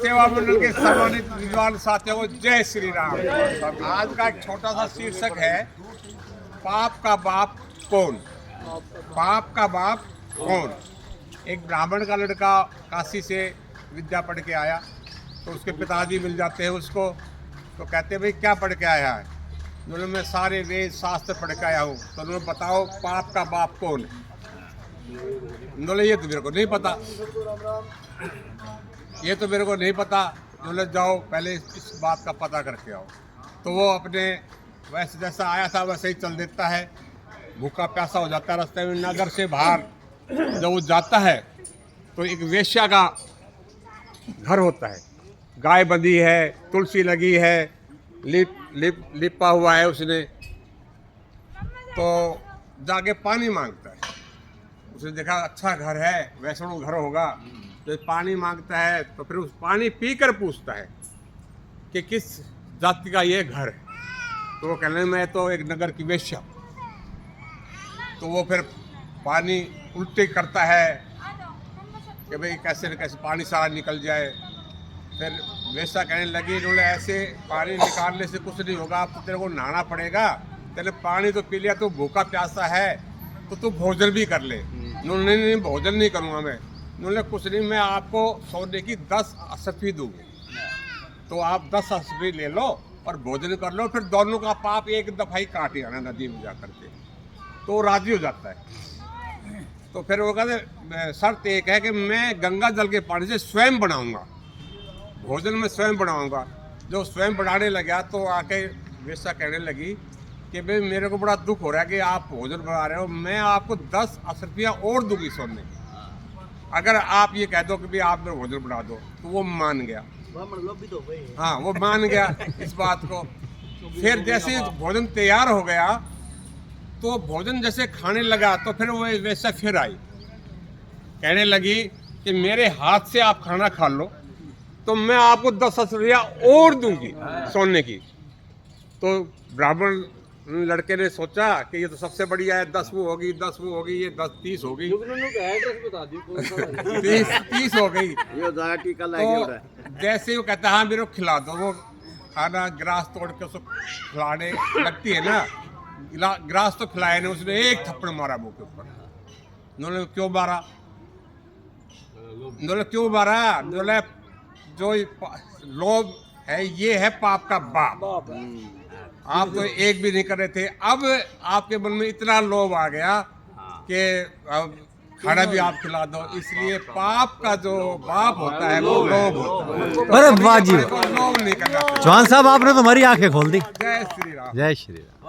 सेवा मंडल के सम्मानित विद्वान साथियों को जय श्री राम। आज का एक छोटा सा शीर्षक है, पाप का बाप कौन। पाप का बाप कौन। एक ब्राह्मण का लड़का काशी से विद्या पढ़ के आया, तो उसके पिताजी मिल जाते हैं उसको, तो कहते हैं भाई क्या पढ़ के आया है। उन्होंने मैं सारे वेद शास्त्र पढ़ के आया हूँ। तो उन्होंने बताओ पाप का बाप कौन है। उन्होंने ये तो मेरे को नहीं पता, ये तो मेरे को नहीं पता। उन्होंने जाओ पहले इस बात का पता करके आओ। तो वो अपने वैसे जैसा आया था वैसे ही चल देता है, भूखा प्यासा हो जाता है। रास्ते में नगर से बाहर जब वो जाता है तो एक वेश्या का घर होता है, गाय बंधी है, तुलसी लगी है, लिपा हुआ है उसने। तो जाके पानी मांगता है। उसने देखा अच्छा घर है, वैष्णव घर होगा, तो पानी मांगता है। तो फिर उस पानी पीकर पूछता है कि किस जाति का ये घर है। तो वो कहने मैं तो एक नगर की वेश्या। तो वो फिर पानी उल्टे करता है कि भाई कैसे न कैसे पानी सारा निकल जाए। फिर वेश्या कहने लगी इन्होंने ऐसे पानी निकालने से कुछ नहीं होगा, अब तो तेरे को नहाना पड़ेगा। तेरे पानी तो पी लिया, तो भूखा प्यासा है, तो तू भोजन भी कर ले। उन्होंने नहीं भोजन नहीं करूँगा मैं। उन्होंने कुछ नहीं, मैं आपको सोने की 10 अशफी दूंगी, तो आप 10 अशफी ले लो और भोजन कर लो, फिर दोनों का पाप एक दफ़ा ही काट आना नदी में जा करके। तो वो राजी हो जाता है। तो फिर वो कहते शर्त एक है कि मैं गंगा जल के पानी से स्वयं बनाऊंगा, भोजन में स्वयं बनाऊंगा। जो स्वयं बनाने लगा तो आके वेश्या कहने लगी कि भाई मेरे को बड़ा दुख हो रहा है कि आप भोजन बना रहे हो, मैं आपको 10 अशफियाँ और दूंगी सोने, अगर आप ये कह दो कि भाई आप मेरा भोजन बना दो। तो वो मान गया। हाँ, वो मान गया इस बात को। फिर जैसे भोजन तैयार हो गया, तो भोजन जैसे खाने लगा, तो फिर वो वैसा फिर आई, कहने लगी कि मेरे हाथ से आप खाना खा लो, तो मैं आपको 10 अशफियाँ और दूंगी सोने की। तो ब्राह्मण लड़के ने सोचा कि ये तो सबसे बढ़िया है, 10 वो होगी, 10 वो होगी, ये 10 30 हो गई, 30 हो गई। तो जैसे वो कहता हाँ मेरे को खिला दो, वो खाना गिलास तोड़ के उसको खिलाने लगती है ना, गिलास तो खिलाया नहीं, उसने एक थप्पड़ मारा मुंह के ऊपर। उन्होंने क्यों मारा, उन्होंने क्यों मारा, उन्होंने जो लोभ है ये है पाप का बाप। आप तो एक भी नहीं कर रहे थे, अब आपके मन में इतना लोभ आ गया कि अब खाना भी आप खिला दो। इसलिए पाप का जो बाप होता है वो लोभ होता है। अरे वाह जी, लोभ नहीं करना। चौहान साहब आपने तो हमारी आंखें खोल दी। जय श्री राम। जय श्री राम।